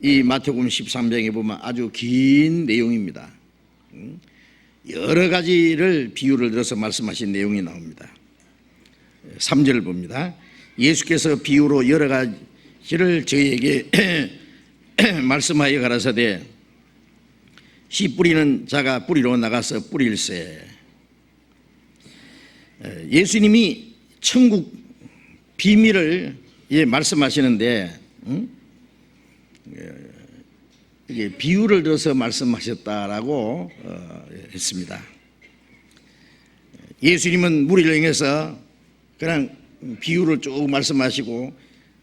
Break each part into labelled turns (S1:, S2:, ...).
S1: 이 마태복음 13장에 보면 아주 긴 내용입니다. 여러 가지를 비유를 들어서 말씀하신 내용이 나옵니다. 3절을 봅니다. 예수께서 비유로 여러 가지를 저희에게 말씀하여 가라사대 씨 뿌리는 자가 뿌리로 나가서 뿌릴세. 예수님이 천국 비밀을 말씀하시는데 이게 비유를 들어서 말씀하셨다라고 했습니다. 예수님은 무리를 향해서 그냥 비유를 쭉 말씀하시고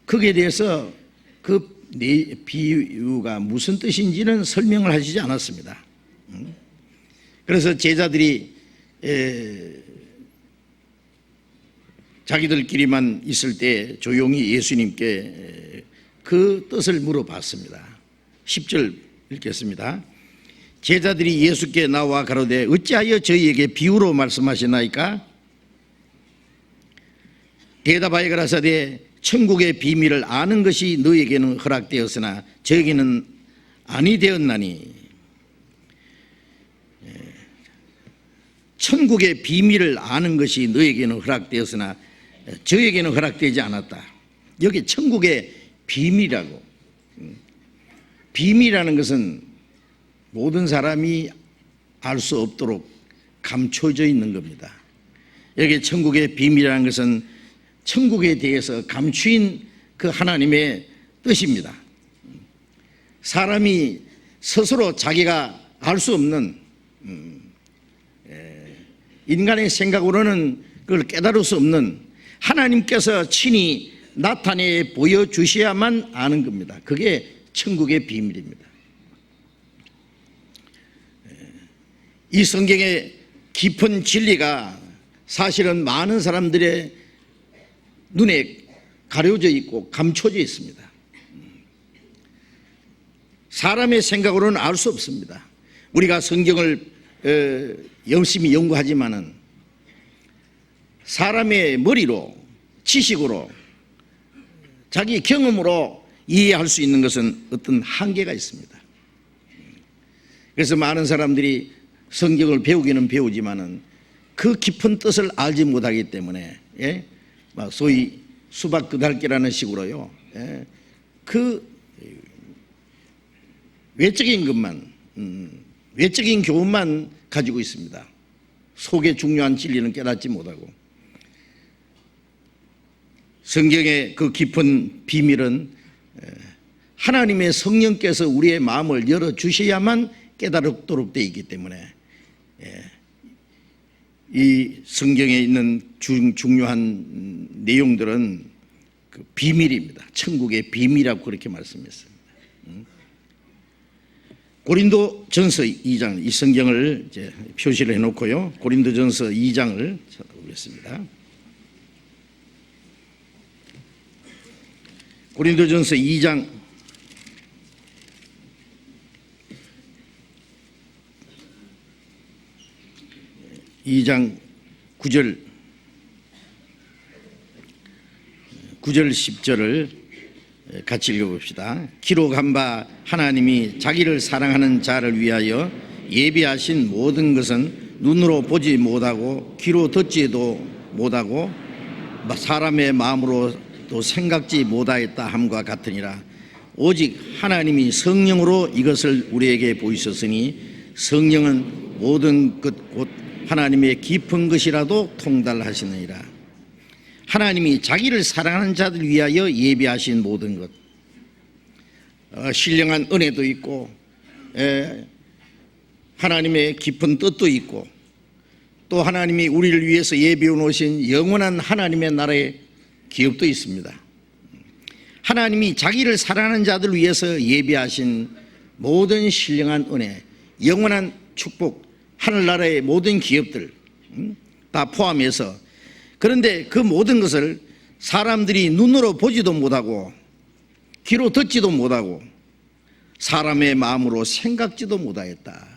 S1: 거기에 대해서 그 비유가 무슨 뜻인지는 설명을 하시지 않았습니다. 그래서 제자들이 자기들끼리만 있을 때 조용히 예수님께 그 뜻을 물어봤습니다. 10절 읽겠습니다. 제자들이 예수께 나와 가로되 어찌하여 저희에게 비유로 말씀하시나이까? 대답하여 가라사대 천국의 비밀을 아는 것이 너에게는 허락되었으나 저에게는 아니 되었나니. 천국의 비밀을 아는 것이 너에게는 허락되었으나 저에게는 허락되지 않았다. 여기 천국의 비밀이라고. 비밀이라는 것은 모든 사람이 알 수 없도록 감춰져 있는 겁니다. 여기 천국의 비밀이라는 것은 천국에 대해서 감추인 그 하나님의 뜻입니다. 사람이 스스로 자기가 알 수 없는 인간의 생각으로는 그걸 깨달을 수 없는 하나님께서 친히 나타내 보여주셔야만 아는 겁니다. 그게 천국의 비밀입니다. 이 성경의 깊은 진리가 사실은 많은 사람들의 눈에 가려져 있고 감춰져 있습니다. 사람의 생각으로는 알 수 없습니다. 우리가 성경을 열심히 연구하지만은 사람의 머리로 지식으로 자기 경험으로 이해할 수 있는 것은 어떤 한계가 있습니다. 그래서 많은 사람들이 성경을 배우기는 배우지만은 그 깊은 뜻을 알지 못하기 때문에 소위 수박 그달기라는 식으로요. 그 외적인 것만 외적인 교훈만 가지고 있습니다. 속에 중요한 진리는 깨닫지 못하고 성경의 그 깊은 비밀은 하나님의 성령께서 우리의 마음을 열어주셔야만 깨달도록 되어 있기 때문에 이 성경에 있는 중요한 내용들은 그 비밀입니다. 천국의 비밀이라고 그렇게 말씀했습니다. 고린도전서 2장, 이 성경을 이제 표시를 해놓고요. 고린도전서 2장을 찾아보겠습니다. 고린도전서 2장 9절 10절을 같이 읽어봅시다. 기록한 바 하나님이 자기를 사랑하는 자를 위하여 예비하신 모든 것은 눈으로 보지 못하고 귀로 듣지도 못하고 사람의 마음으로도 생각지 못하였다 함과 같으니라. 오직 하나님이 성령으로 이것을 우리에게 보이셨으니 성령은 모든 것 곧 하나님의 깊은 것이라도 통달하시느니라. 하나님이 자기를 사랑하는 자들 위하여 예비하신 모든 것, 신령한 은혜도 있고 하나님의 깊은 뜻도 있고 또 하나님이 우리를 위해서 예비해 놓으신 영원한 하나님의 나라의 기업도 있습니다. 하나님이 자기를 사랑하는 자들 위해서 예비하신 모든 신령한 은혜, 영원한 축복, 하늘나라의 모든 기업들 다 포함해서, 그런데 그 모든 것을 사람들이 눈으로 보지도 못하고 귀로 듣지도 못하고 사람의 마음으로 생각지도 못하였다.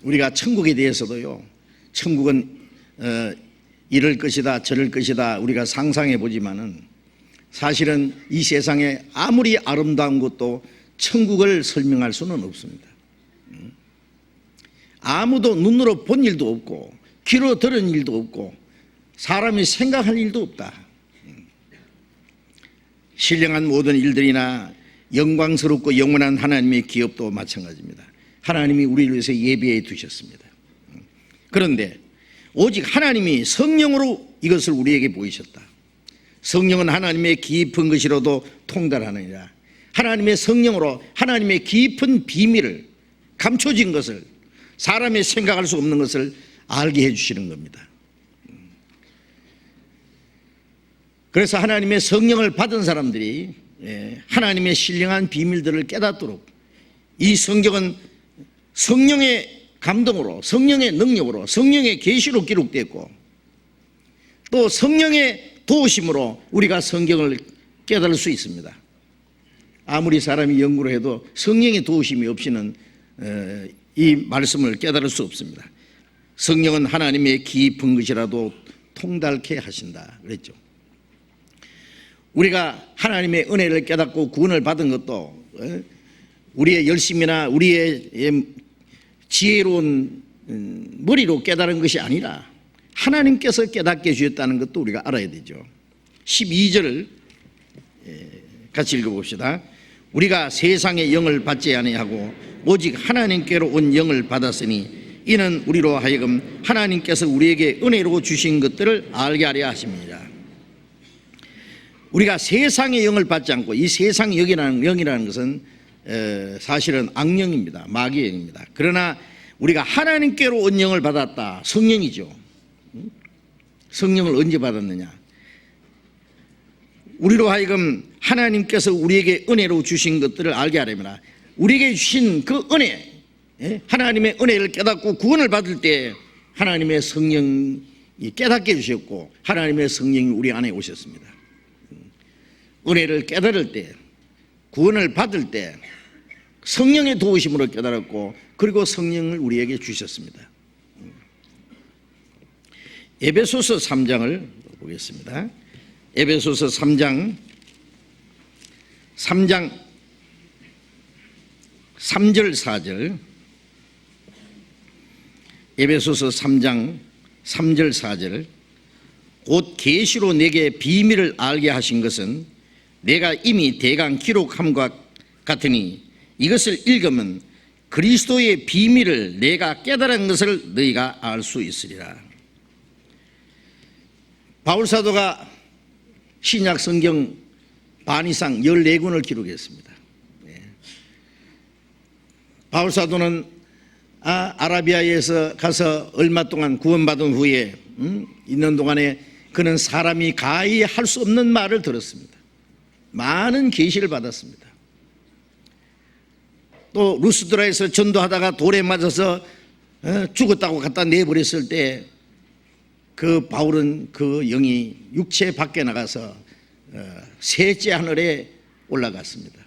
S1: 우리가 천국에 대해서도요, 천국은 이럴 것이다 저럴 것이다 우리가 상상해 보지만은 사실은 이 세상에 아무리 아름다운 것도 천국을 설명할 수는 없습니다. 아무도 눈으로 본 일도 없고 귀로 들은 일도 없고 사람이 생각할 일도 없다. 신령한 모든 일들이나 영광스럽고 영원한 하나님의 기업도 마찬가지입니다. 하나님이 우리를 위해서 예비해 두셨습니다. 그런데 오직 하나님이 성령으로 이것을 우리에게 보이셨다. 성령은 하나님의 깊은 것이라도 통달하느니라. 하나님의 성령으로 하나님의 깊은 비밀을, 감춰진 것을, 사람이 생각할 수 없는 것을 알게 해주시는 겁니다. 그래서 하나님의 성령을 받은 사람들이 하나님의 신령한 비밀들을 깨닫도록, 이 성경은 성령의 감동으로, 성령의 능력으로, 성령의 계시로 기록됐고 또 성령의 도우심으로 우리가 성경을 깨달을 수 있습니다. 아무리 사람이 연구를 해도 성령의 도우심이 없이는 이 말씀을 깨달을 수 없습니다. 성령은 하나님의 깊은 것이라도 통달케 하신다 그랬죠. 우리가 하나님의 은혜를 깨닫고 구원을 받은 것도 우리의 열심이나 우리의 지혜로운 머리로 깨달은 것이 아니라 하나님께서 깨닫게 해주셨다는 것도 우리가 알아야 되죠. 12절을 같이 읽어봅시다. 우리가 세상의 영을 받지 아니하고 오직 하나님께로 온 영을 받았으니 이는 우리로 하여금 하나님께서 우리에게 은혜로 주신 것들을 알게 하려 하십니다. 우리가 세상의 영을 받지 않고, 이 세상의 영이라는 것은 사실은 악령입니다. 마귀의 영입니다. 그러나 우리가 하나님께로 온 영을 받았다. 성령이죠. 성령을 언제 받았느냐? 우리로 하여금 하나님께서 우리에게 은혜로 주신 것들을 알게 하려면, 우리에게 주신 그 은혜, 하나님의 은혜를 깨닫고 구원을 받을 때 하나님의 성령이 깨닫게 해주셨고 하나님의 성령이 우리 안에 오셨습니다. 은혜를 깨달을 때, 구원을 받을 때 성령의 도우심으로 깨달았고 그리고 성령을 우리에게 주셨습니다. 에베소서 3장을 보겠습니다. 에베소서 3장 3절 4절, 에베소서 3장 3절 4절. 곧 계시로 내게 비밀을 알게 하신 것은 내가 이미 대강 기록함과 같으니 이것을 읽으면 그리스도의 비밀을 내가 깨달은 것을 너희가 알 수 있으리라. 바울사도가 신약 성경 반 이상 14권을 기록했습니다. 바울사도는 아라비아에서 가서 얼마 동안 구원받은 후에 있는 동안에 그는 사람이 가히 할 수 없는 말을 들었습니다. 많은 계시를 받았습니다. 또 루스드라에서 전도하다가 돌에 맞아서 죽었다고 갖다 내버렸을 때 그 바울은 그 영이 육체 밖에 나가서 셋째 하늘에 올라갔습니다.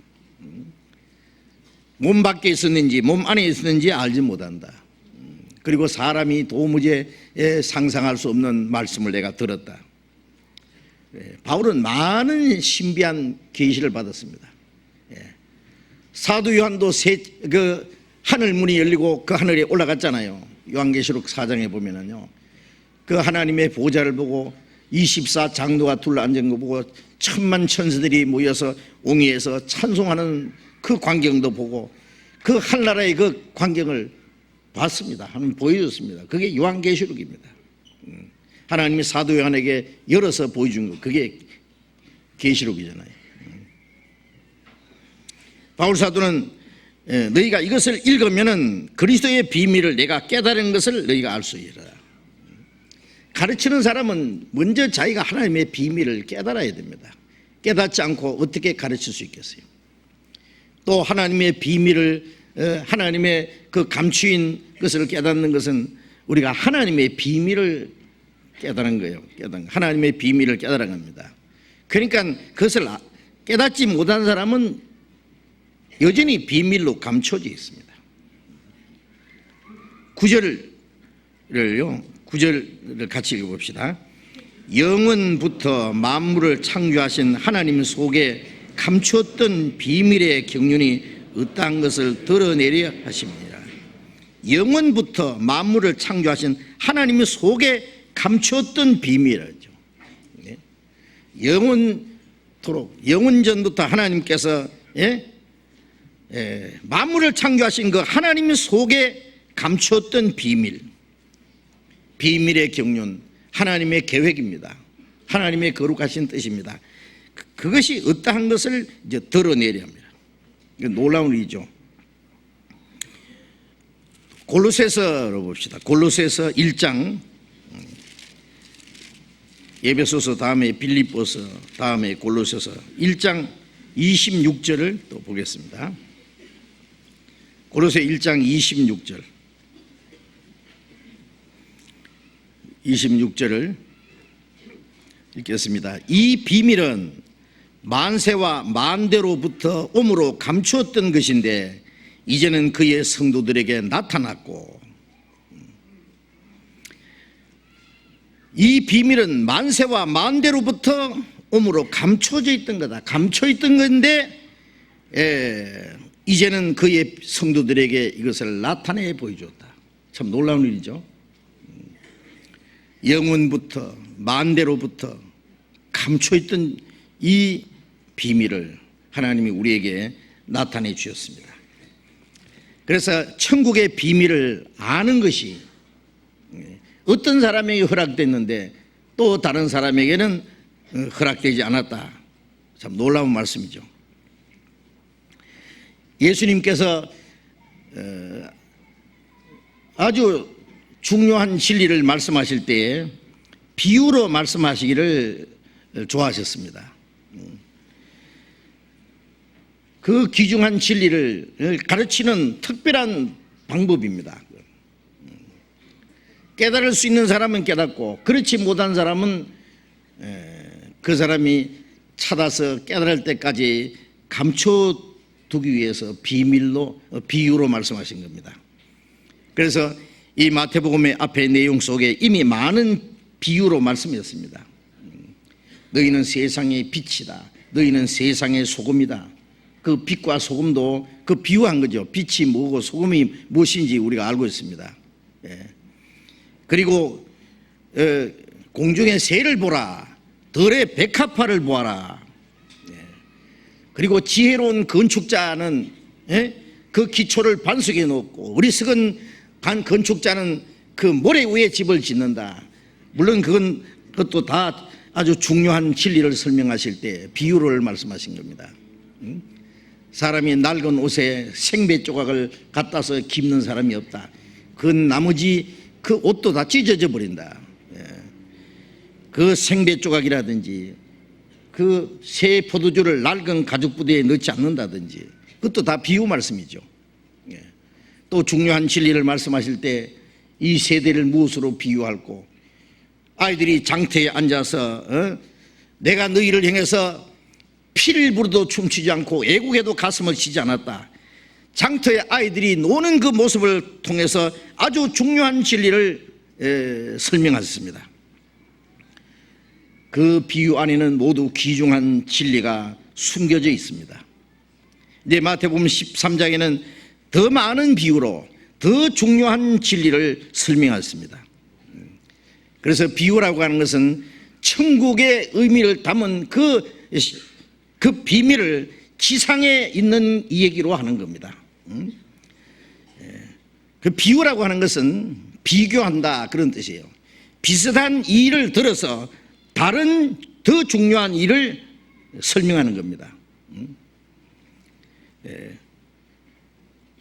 S1: 몸 밖에 있었는지 몸 안에 있었는지 알지 못한다. 그리고 사람이 도무지 상상할 수 없는 말씀을 내가 들었다. 바울은 많은 신비한 계시를 받았습니다. 사도 요한도 그 하늘 문이 열리고 그 하늘에 올라갔잖아요. 요한계시록 4장에 보면은요, 그 하나님의 보좌를 보고 24장로가 둘러앉은 거 보고 천만 천사들이 모여서 옹이에서 찬송하는 그 광경도 보고 그 한나라의 그 광경을 봤습니다. 하나님 보여줬습니다. 그게 요한계시록입니다. 하나님이 사도 요한에게 열어서 보여준 거, 그게 계시록이잖아요. 바울 사도는 너희가 이것을 읽으면은 그리스도의 비밀을 내가 깨달은 것을 너희가 알 수 있으리라. 가르치는 사람은 먼저 자기가 하나님의 비밀을 깨달아야 됩니다. 깨닫지 않고 어떻게 가르칠 수 있겠어요? 또 하나님의 비밀을, 하나님의 그 감추인 것을 깨닫는 것은 우리가 하나님의 비밀을 깨달은 거예요. 하나님의 비밀을 깨달은 겁니다. 그러니까 그것을 깨닫지 못한 사람은 여전히 비밀로 감춰져 있습니다. 9절을 같이 읽어봅시다. 영원부터 만물을 창조하신 하나님 속에 감추었던 비밀의 경륜이 어떠한 것을 드러내려 하십니다. 영원부터 만물을 창조하신 하나님 속에 감추었던 비밀이죠. 영원토록, 영원전부터 하나님께서 만물을 창조하신 그 하나님 속에 감추었던 비밀, 비밀의 경륜, 하나님의 계획입니다. 하나님의 거룩하신 뜻입니다. 그것이 어떠한 것을 이제 드러내려 합니다. 놀라운 일이죠. 골로새서로 봅시다. 골로새서 1장, 에베소서 다음에 빌립보서 다음에 골로새서 1장 26절을 또 보겠습니다. 골로새 1장 26절을 읽겠습니다. 이 비밀은 만세와 만대로부터 오므로 감추었던 것인데 이제는 그의 성도들에게 나타났고, 이 비밀은 만세와 만대로부터 오므로 감춰져 있던 거다. 감춰 있던 건데 이제는 그의 성도들에게 이것을 나타내 보여줬다. 참 놀라운 일이죠. 영원부터 만대로부터 감춰 있던 이 비밀을 하나님이 우리에게 나타내 주셨습니다. 그래서 천국의 비밀을 아는 것이 어떤 사람에게 허락됐는데 또 다른 사람에게는 허락되지 않았다. 참 놀라운 말씀이죠. 예수님께서 아주 중요한 진리를 말씀하실 때에 비유로 말씀하시기를 좋아하셨습니다. 그 귀중한 진리를 가르치는 특별한 방법입니다. 깨달을 수 있는 사람은 깨닫고 그렇지 못한 사람은 그 사람이 찾아서 깨달을 때까지 감춰두기 위해서 비유로 말씀하신 겁니다. 그래서 이 마태복음의 앞에 내용 속에 이미 많은 비유로 말씀했습니다. 너희는 세상의 빛이다. 너희는 세상의 소금이다. 그 빛과 소금도 그 비유한 거죠. 빛이 뭐고 소금이 무엇인지 우리가 알고 있습니다. 그리고 공중의 새를 보라. 들의 백합화를 보아라. 그리고 지혜로운 건축자는 그 기초를 반석에 놓고 어리석은 건축자는 그 모래 위에 집을 짓는다. 물론 그것도 다 아주 중요한 진리를 설명하실 때 비유를 말씀하신 겁니다. 사람이 낡은 옷에 생배 조각을 갖다서 깁는 사람이 없다. 그 나머지 그 옷도 다 찢어져 버린다. 그 생배 조각이라든지 그 새 포도주를 낡은 가죽 부대에 넣지 않는다든지 그것도 다 비유 말씀이죠. 또 중요한 진리를 말씀하실 때 이 세대를 무엇으로 비유할고, 아이들이 장터에 앉아서 내가 너희를 향해서 피를 부르도 춤추지 않고 애국에도 가슴을 치지 않았다. 장터에 아이들이 노는 그 모습을 통해서 아주 중요한 진리를 설명하셨습니다. 그 비유 안에는 모두 귀중한 진리가 숨겨져 있습니다. 이제 마태복음 13장에는 더 많은 비유로 더 중요한 진리를 설명하셨습니다. 그래서 비유라고 하는 것은 천국의 의미를 담은 그 비밀을 지상에 있는 얘기로 하는 겁니다. 그 비유라고 하는 것은 비교한다 그런 뜻이에요. 비슷한 일을 들어서 다른 더 중요한 일을 설명하는 겁니다.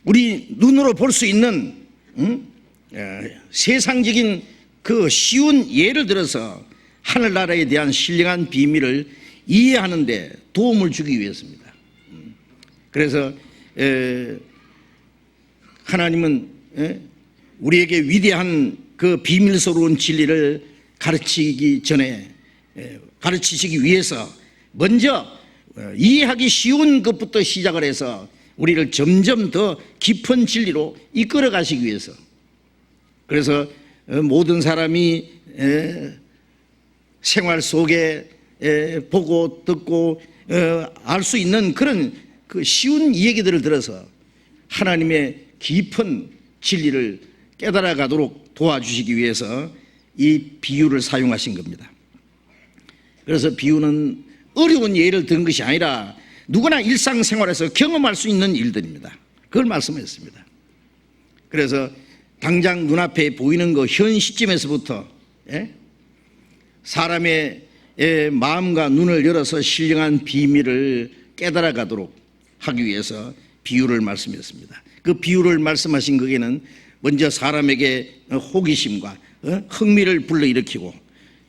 S1: 우리 눈으로 볼 수 있는 세상적인 그 쉬운 예를 들어서 하늘나라에 대한 신령한 비밀을 이해하는 데 도움을 주기 위해서입니다. 그래서 하나님은 우리에게 위대한 그 비밀스러운 진리를 가르치시기 위해서 먼저 이해하기 쉬운 것부터 시작을 해서 우리를 점점 더 깊은 진리로 이끌어 가시기 위해서, 그래서 모든 사람이 생활 속에 보고 듣고 알 수 있는 그런 그 쉬운 얘기들을 들어서 하나님의 깊은 진리를 깨달아 가도록 도와주시기 위해서 이 비유를 사용하신 겁니다. 그래서 비유는 어려운 예를 든 것이 아니라 누구나 일상생활에서 경험할 수 있는 일들입니다. 그걸 말씀하셨습니다. 그래서 당장 눈앞에 보이는 거 현 시점에서부터 사람의 마음과 눈을 열어서 신령한 비밀을 깨달아 가도록 하기 위해서 비유를 말씀했습니다. 그 비유를 말씀하신 거기에는 먼저 사람에게 호기심과 흥미를 불러일으키고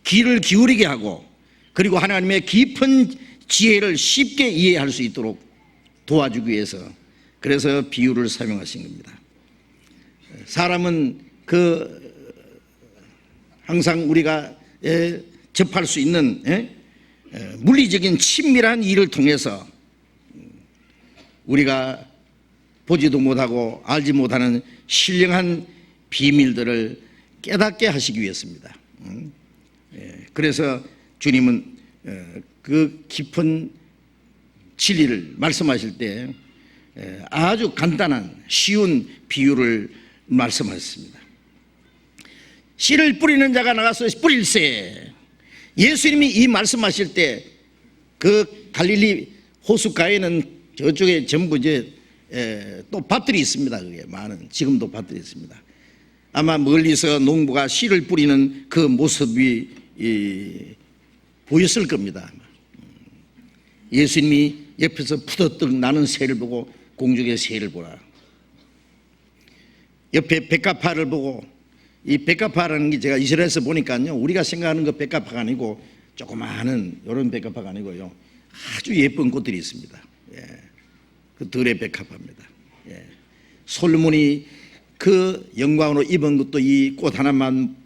S1: 귀를 기울이게 하고 그리고 하나님의 깊은 지혜를 쉽게 이해할 수 있도록 도와주기 위해서 그래서 비유를 사용하신 겁니다. 사람은 항상 우리가 접할 수 있는 물리적인 친밀한 일을 통해서 우리가 보지도 못하고 알지 못하는 신령한 비밀들을 깨닫게 하시기 위해서입니다. 그래서 주님은 그 깊은 진리를 말씀하실 때 아주 간단한 쉬운 비유를 말씀하셨습니다. 씨를 뿌리는 자가 나가서 뿌릴새. 예수님이 이 말씀하실 때 그 갈릴리 호숫가에는 저쪽에 전부 또 밭들이 있습니다. 그게 많은 지금도 밭들이 있습니다. 아마 멀리서 농부가 씨를 뿌리는 그 모습이 보였을 겁니다. 예수님이 옆에서 푸드득 나는 새를 보고 공중의 새를 보라. 옆에 백합화를 보고 이 백합화라는 게 제가 이스라엘에서 보니까요 우리가 생각하는 그 백합화가 아니고 조그마한 이런 백합화가 아니고요 아주 예쁜 꽃들이 있습니다. 그 들의 백합화입니다. 솔로몬이 그 영광으로 입은 것도 이 꽃 하나만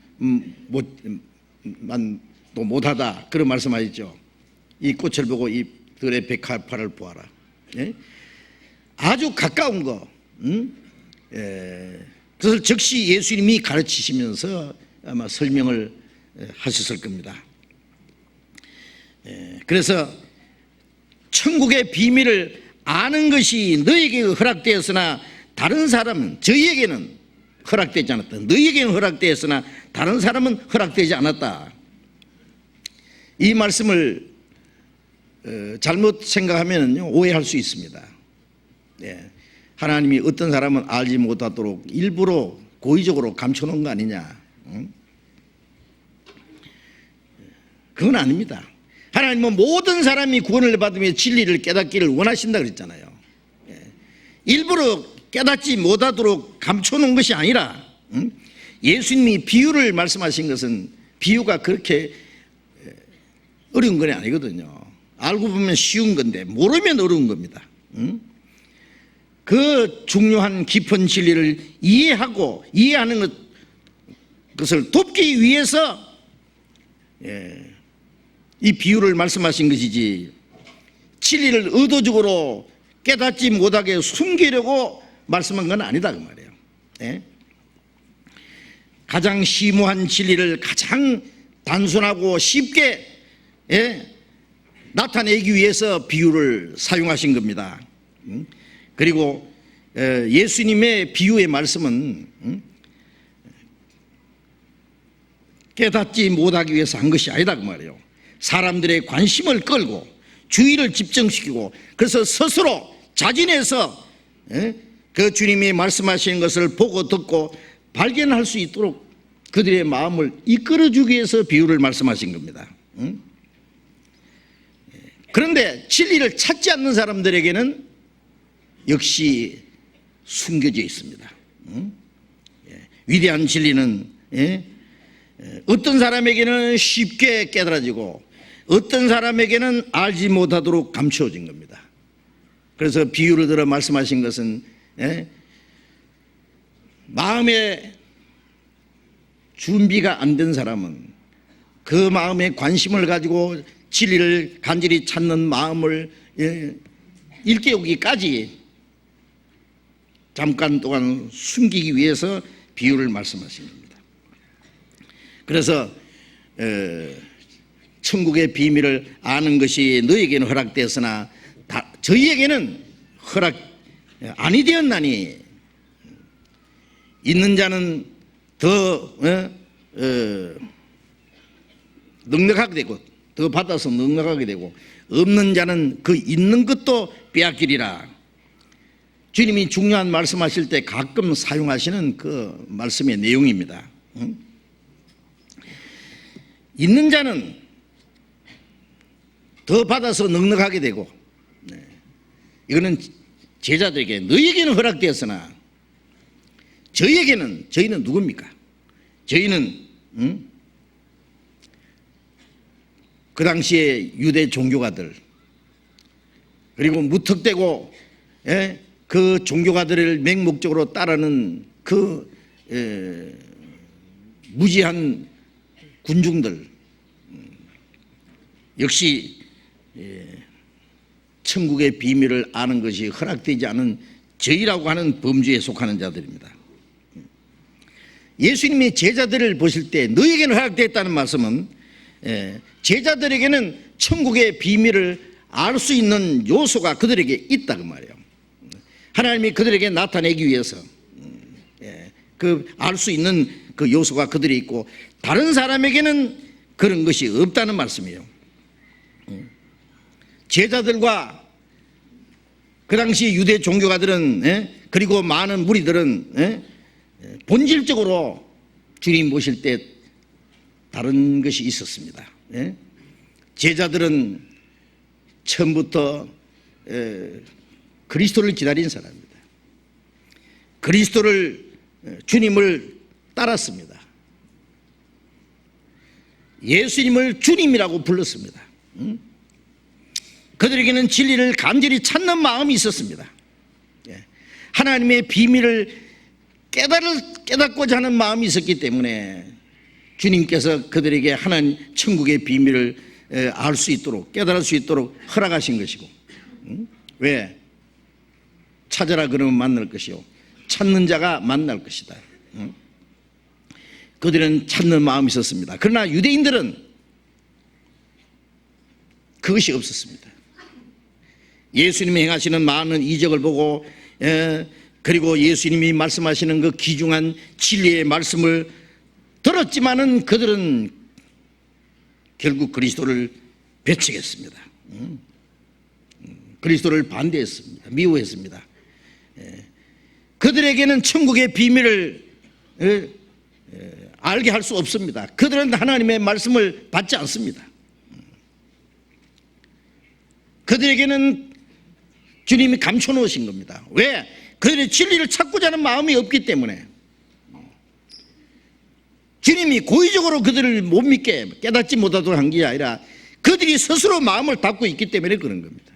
S1: 또 못하다 그런 말씀하셨죠. 이 꽃을 보고 이 들의 백합화를 보아라. 아주 가까운 거. 그것을 즉시 예수님이 가르치시면서 아마 설명을 하셨을 겁니다. 그래서 천국의 비밀을 아는 것이 너에게 허락되었으나 다른 사람은 저희에게는 허락되지 않았다. 너희에게는 허락되었으나 다른 사람은 허락되지 않았다. 이 말씀을 잘못 생각하면 오해할 수 있습니다. 하나님이 어떤 사람은 알지 못하도록 일부러 고의적으로 감춰놓은 거 아니냐. 그건 아닙니다. 하나님은 모든 사람이 구원을 받으며 진리를 깨닫기를 원하신다 그랬잖아요. 일부러 깨닫지 못하도록 감춰놓은 것이 아니라 예수님이 비유를 말씀하신 것은 비유가 그렇게 어려운 건 아니거든요. 알고 보면 쉬운 건데 모르면 어려운 겁니다. 그 중요한 깊은 진리를 이해하는 것을 돕기 위해서 이 비유를 말씀하신 것이지 진리를 의도적으로 깨닫지 못하게 숨기려고 말씀한 건 아니다 그 말이에요. 가장 심오한 진리를 가장 단순하고 쉽게 나타내기 위해서 비유를 사용하신 겁니다. 그리고 예수님의 비유의 말씀은 깨닫지 못하기 위해서 한 것이 아니다 그 말이에요. 사람들의 관심을 끌고 주의를 집중시키고 그래서 스스로 자진해서 그 주님이 말씀하시는 것을 보고 듣고 발견할 수 있도록 그들의 마음을 이끌어주기 위해서 비유를 말씀하신 겁니다. 그런데 진리를 찾지 않는 사람들에게는 역시 숨겨져 있습니다. 위대한 진리는 어떤 사람에게는 쉽게 깨달아지고 어떤 사람에게는 알지 못하도록 감추어진 겁니다. 그래서 비유를 들어 말씀하신 것은 마음에 준비가 안 된 사람은 그 마음에 관심을 가지고 진리를 간절히 찾는 마음을 일깨우기까지 잠깐 동안 숨기기 위해서 비유를 말씀하신 겁니다. 그래서 천국의 비밀을 아는 것이 너희에게는 허락되었으나 저희에게는 허락 아니 되었나니 있는 자는 더 넉넉하게 되고 더 받아서 넉넉하게 되고 없는 자는 그 있는 것도 빼앗기리라. 주님이 중요한 말씀하실 때 가끔 사용하시는 그 말씀의 내용입니다. 있는 자는 더 받아서 넉넉하게 되고, 이거는 제자들에게 너희에게는 허락되었으나 저희는 누굽니까? 저희는 그 당시에 유대 종교가들 그리고 무턱대고 그 종교가들을 맹목적으로 따르는 그 무지한 군중들, 역시 천국의 비밀을 아는 것이 허락되지 않은 저희라고 하는 범주에 속하는 자들입니다. 예수님이 제자들을 보실 때 너희에게는 허락되었다는 말씀은 제자들에게는 천국의 비밀을 알 수 있는 요소가 그들에게 있다 그 말이에요. 하나님이 그들에게 나타내기 위해서 그 알 수 있는 그 요소가 그들이 있고 다른 사람에게는 그런 것이 없다는 말씀이에요. 제자들과 그 당시 유대 종교가들은 그리고 많은 무리들은 본질적으로 주님 보실 때 다른 것이 있었습니다. 제자들은 처음부터 그리스도를 기다린 사람입니다. 그리스도를 주님을 따랐습니다. 예수님을 주님이라고 불렀습니다. 그들에게는 진리를 간절히 찾는 마음이 있었습니다. 하나님의 비밀을 깨닫고자 하는 마음이 있었기 때문에 주님께서 그들에게 하나님 천국의 비밀을 알 수 있도록 깨달을 수 있도록 허락하신 것이고, 왜? 찾아라 그러면 만날 것이요 찾는 자가 만날 것이다. 그들은 찾는 마음이 있었습니다. 그러나 유대인들은 그것이 없었습니다. 예수님이 행하시는 많은 이적을 보고 그리고 예수님이 말씀하시는 그 귀중한 진리의 말씀을 들었지만은 그들은 결국 그리스도를 배척했습니다. 그리스도를 반대했습니다. 미워했습니다. 그들에게는 천국의 비밀을 알게 할 수 없습니다. 그들은 하나님의 말씀을 받지 않습니다. 그들에게는 주님이 감춰놓으신 겁니다. 왜? 그들의 진리를 찾고자 하는 마음이 없기 때문에. 주님이 고의적으로 그들을 못 믿게 깨닫지 못하도록 한 게 아니라 그들이 스스로 마음을 닫고 있기 때문에 그런 겁니다.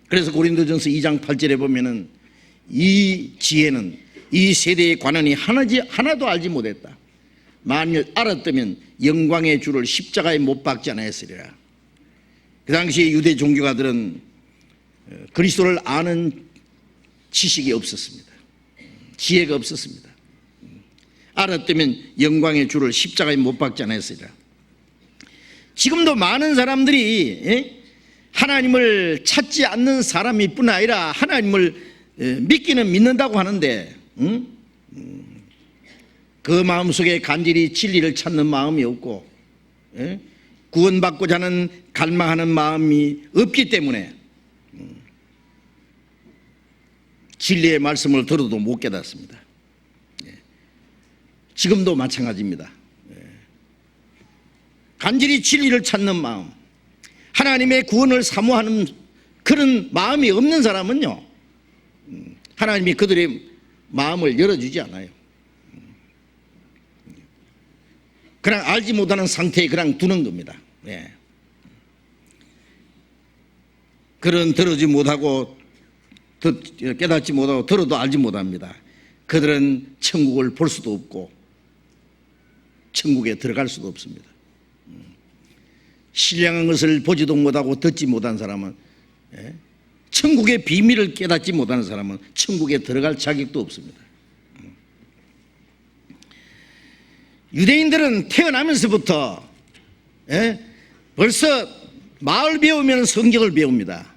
S1: 그래서 고린도전서 2장 8절에 보면은 이 지혜는 이 세대의 관원이 하나도 알지 못했다. 만일 알았다면 영광의 주를 십자가에 못 박지 않았으리라. 그 당시에 유대 종교가들은 그리스도를 아는 지식이 없었습니다. 지혜가 없었습니다. 알았다면 영광의 주를 십자가에 못 박지 않았으리라. 지금도 많은 사람들이 하나님을 찾지 않는 사람이 뿐 아니라 하나님을 믿기는 믿는다고 하는데 그 마음속에 간절히 진리를 찾는 마음이 없고 구원받고자 하는 갈망하는 마음이 없기 때문에 진리의 말씀을 들어도 못 깨닫습니다. 지금도 마찬가지입니다. 간절히 진리를 찾는 마음, 하나님의 구원을 사모하는 그런 마음이 없는 사람은요, 하나님이 그들의 마음을 열어주지 않아요. 그냥 알지 못하는 상태에 그냥 두는 겁니다. 그런 들어지 못하고 깨닫지 못하고 들어도 알지 못합니다. 그들은 천국을 볼 수도 없고 천국에 들어갈 수도 없습니다. 신령한 것을 보지도 못하고 듣지 못한 사람은, 천국의 비밀을 깨닫지 못하는 사람은 천국에 들어갈 자격도 없습니다. 유대인들은 태어나면서부터 예? 벌써 마을 배우면 성경을 배웁니다.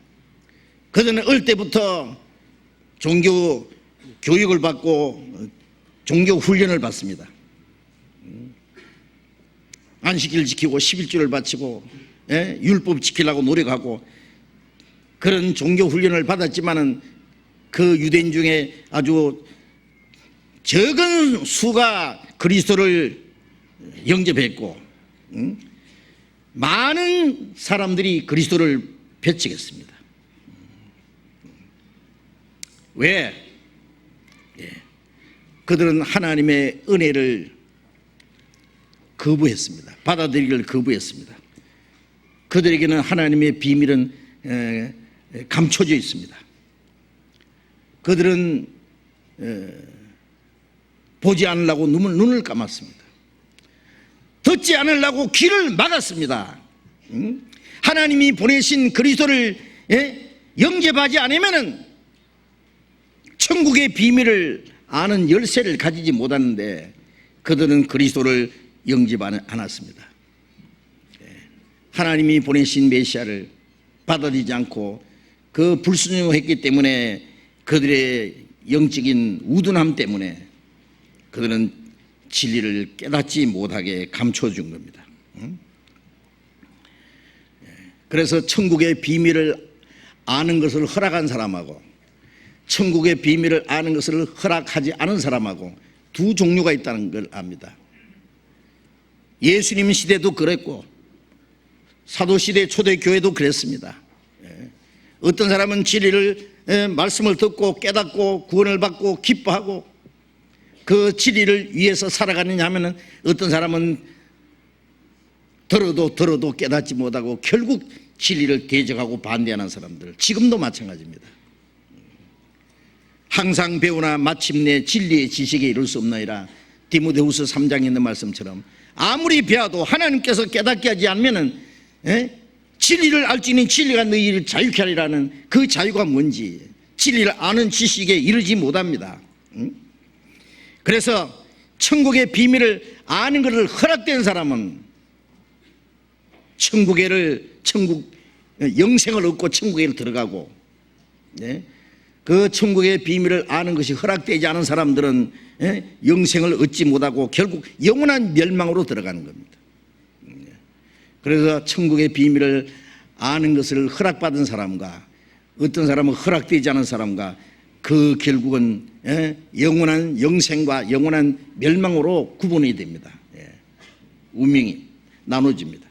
S1: 그들은 어릴 때부터 종교 교육을 받고 종교 훈련을 받습니다. 안식일을 지키고 11조를 바치고 율법 지키려고 노력하고 그런 종교 훈련을 받았지만은 그 유대인 중에 아주 적은 수가 그리스도를 영접했고 많은 사람들이 그리스도를 배척했습니다. 왜? 그들은 하나님의 은혜를 거부했습니다. 받아들이기를 거부했습니다. 그들에게는 하나님의 비밀은 감춰져 있습니다. 그들은 보지 않으려고 눈을 감았습니다. 듣지 않으려고 귀를 막았습니다. 하나님이 보내신 그리스도를 영접하지 않으면은 천국의 비밀을 아는 열쇠를 가지지 못하는데 그들은 그리스도를 영접 않았습니다. 하나님이 보내신 메시아를 받아들이지 않고 그 불순종했기 때문에 그들의 영적인 우둔함 때문에 그들은 진리를 깨닫지 못하게 감춰준 겁니다. 그래서 천국의 비밀을 아는 것을 허락한 사람하고 천국의 비밀을 아는 것을 허락하지 않은 사람하고 두 종류가 있다는 걸 압니다. 예수님 시대도 그랬고 사도시대 초대교회도 그랬습니다. 어떤 사람은 진리를 말씀을 듣고 깨닫고 구원을 받고 기뻐하고 그 진리를 위해서 살아가느냐 하면 어떤 사람은 들어도 깨닫지 못하고 결국 진리를 대적하고 반대하는 사람들, 지금도 마찬가지입니다. 항상 배우나 마침내 진리의 지식에 이룰 수 없나이다. 디모데후서 3장에 있는 말씀처럼 아무리 배워도 하나님께서 깨닫게 하지 않으면 진리를 알지니 진리가 너희를 자유케 하리라는 그 자유가 뭔지 진리를 아는 지식에 이르지 못합니다. 그래서 천국의 비밀을 아는 것을 허락된 사람은 천국 영생을 얻고 천국에 들어가고 그 천국의 비밀을 아는 것이 허락되지 않은 사람들은 영생을 얻지 못하고 결국 영원한 멸망으로 들어가는 겁니다. 그래서 천국의 비밀을 아는 것을 허락받은 사람과 어떤 사람은 허락되지 않은 사람과 그 결국은 영원한 영생과 영원한 멸망으로 구분이 됩니다. 운명이 나눠집니다.